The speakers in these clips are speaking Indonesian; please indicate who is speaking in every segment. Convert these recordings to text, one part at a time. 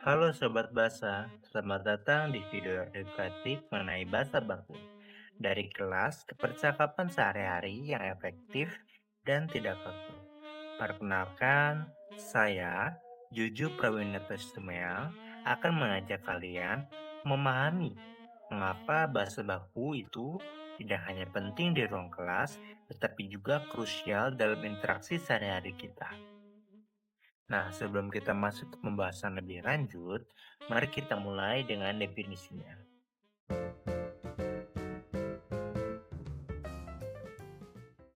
Speaker 1: Halo Sobat Bahasa, selamat datang di video edukatif mengenai bahasa baku. Dari kelas ke percakapan sehari-hari yang efektif dan tidak kaku. Perkenalkan, saya Juju Prawinata akan mengajak kalian memahami mengapa bahasa baku itu tidak hanya penting di ruang kelas, tetapi juga krusial dalam interaksi sehari-hari kita. Nah, sebelum kita masuk ke pembahasan lebih lanjut, mari kita mulai dengan definisinya.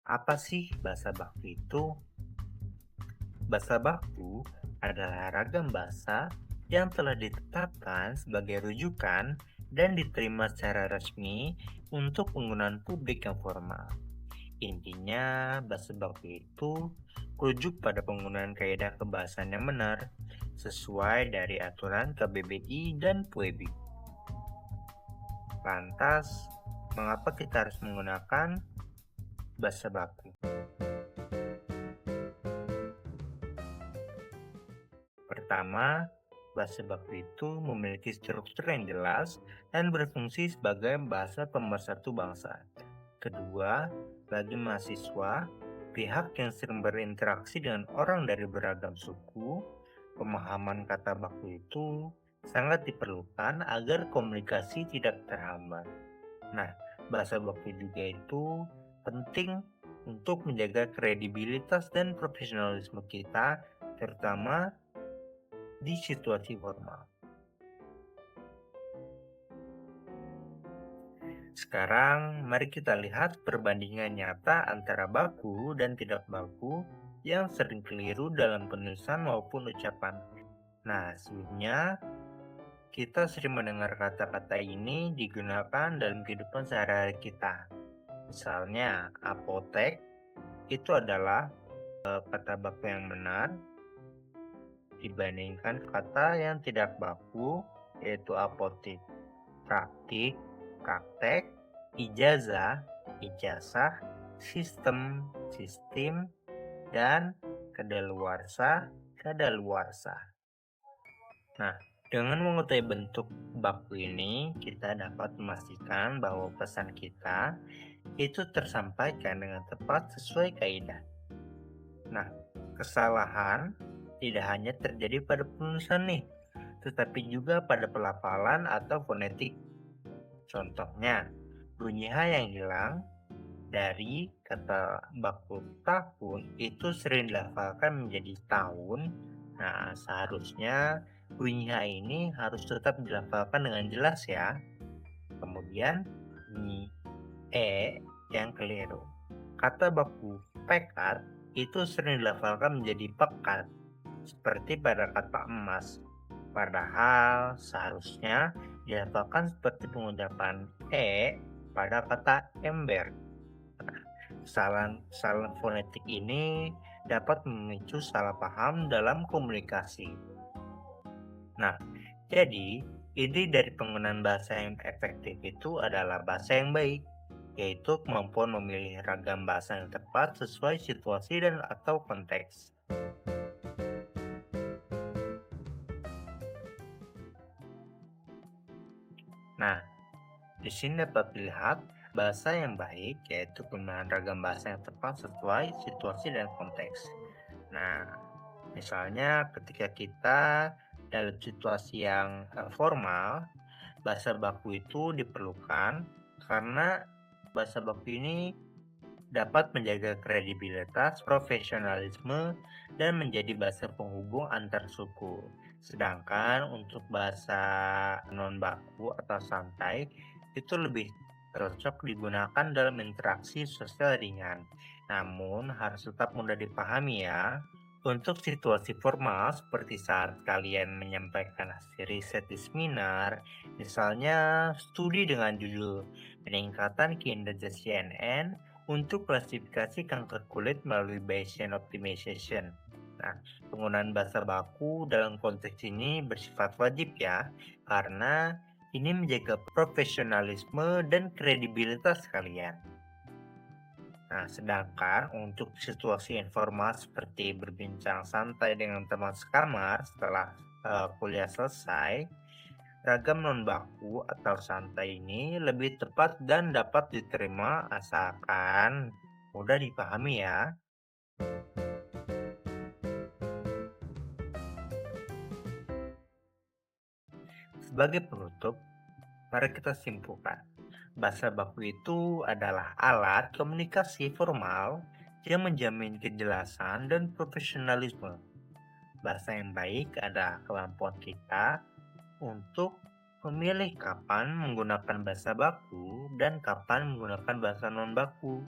Speaker 1: Apa sih bahasa baku itu? Bahasa baku adalah ragam bahasa yang telah ditetapkan sebagai rujukan dan diterima secara resmi untuk penggunaan publik yang formal. Intinya, bahasa baku itu merujuk pada penggunaan kaidah kebahasaan yang benar sesuai dari aturan KBBI dan PUEBI. Lantas, mengapa kita harus menggunakan bahasa baku? Pertama, bahasa baku itu memiliki struktur yang jelas dan berfungsi sebagai bahasa pemersatu bangsa. Kedua, bagi mahasiswa, pihak yang sering berinteraksi dengan orang dari beragam suku, pemahaman kata baku itu sangat diperlukan agar komunikasi tidak terhambat. Nah, bahasa baku juga itu penting untuk menjaga kredibilitas dan profesionalisme kita, terutama di situasi formal. Sekarang, mari kita lihat perbandingan nyata antara baku dan tidak baku yang sering keliru dalam penulisan maupun ucapan. Nah, sebelumnya kita sering mendengar kata-kata ini digunakan dalam kehidupan sehari-hari kita. Misalnya, apotek itu adalah kata baku yang benar dibandingkan kata yang tidak baku, yaitu apotik. Praktik, praktek, ijazah, ijazah, sistem, sistem, dan kadaluarsa, kadaluarsa. Nah, dengan mengetahui bentuk baku ini, kita dapat memastikan bahwa pesan kita itu tersampaikan dengan tepat sesuai kaidah. Nah, kesalahan tidak hanya terjadi pada penulisan nih, tetapi juga pada pelafalan atau fonetik. Contohnya, bunyi H yang hilang dari kata baku tahun itu sering dilafalkan menjadi tahun. Nah, seharusnya bunyi H ini harus tetap dilafalkan dengan jelas ya. Kemudian bunyi E yang keliru. Kata baku pekat itu sering dilafalkan menjadi pekat, seperti pada kata emas. Padahal seharusnya dilafalkan seperti pengucapan E pada kata ember. Kesalahan fonetik ini dapat memicu salah paham dalam komunikasi. Nah, jadi inti dari penggunaan bahasa yang efektif itu adalah bahasa yang baik, yaitu kemampuan memilih ragam bahasa yang tepat sesuai situasi dan atau konteks. Nah, di sini dapat dilihat bahasa yang baik yaitu penggunaan ragam bahasa yang tepat sesuai situasi dan konteks. Nah, misalnya ketika kita dalam situasi yang formal, bahasa baku itu diperlukan karena bahasa baku ini dapat menjaga kredibilitas, profesionalisme, dan menjadi bahasa penghubung antar suku. Sedangkan untuk bahasa non baku atau santai itu lebih cocok digunakan dalam interaksi sosial ringan. Namun harus tetap mudah dipahami ya. Untuk situasi formal seperti saat kalian menyampaikan hasil riset di seminar, misalnya studi dengan judul Peningkatan Kinerja CNN untuk klasifikasi kanker kulit melalui Bayesian Optimization. Nah, penggunaan bahasa baku dalam konteks ini bersifat wajib ya, karena ini menjaga profesionalisme dan kredibilitas kalian. Nah, sedangkan untuk situasi informal seperti berbincang santai dengan teman sekamar setelah kuliah selesai, ragam non baku atau santai ini lebih tepat dan dapat diterima asalkan mudah dipahami ya. Sebagai penutup, mari kita simpulkan. Bahasa baku itu adalah alat komunikasi formal yang menjamin kejelasan dan profesionalisme. Bahasa yang baik adalah kemampuan kita untuk memilih kapan menggunakan bahasa baku dan kapan menggunakan bahasa non baku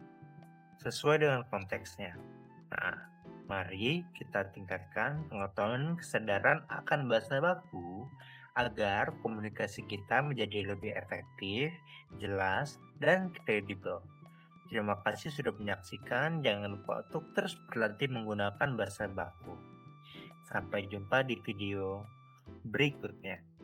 Speaker 1: sesuai dengan konteksnya. Nah, mari kita tingkatkan pengetahuan dan kesadaran akan bahasa baku agar komunikasi kita menjadi lebih efektif, jelas, dan kredibel. Terima kasih sudah menyaksikan. Jangan lupa untuk terus berlatih menggunakan bahasa baku. Sampai jumpa di video berikutnya.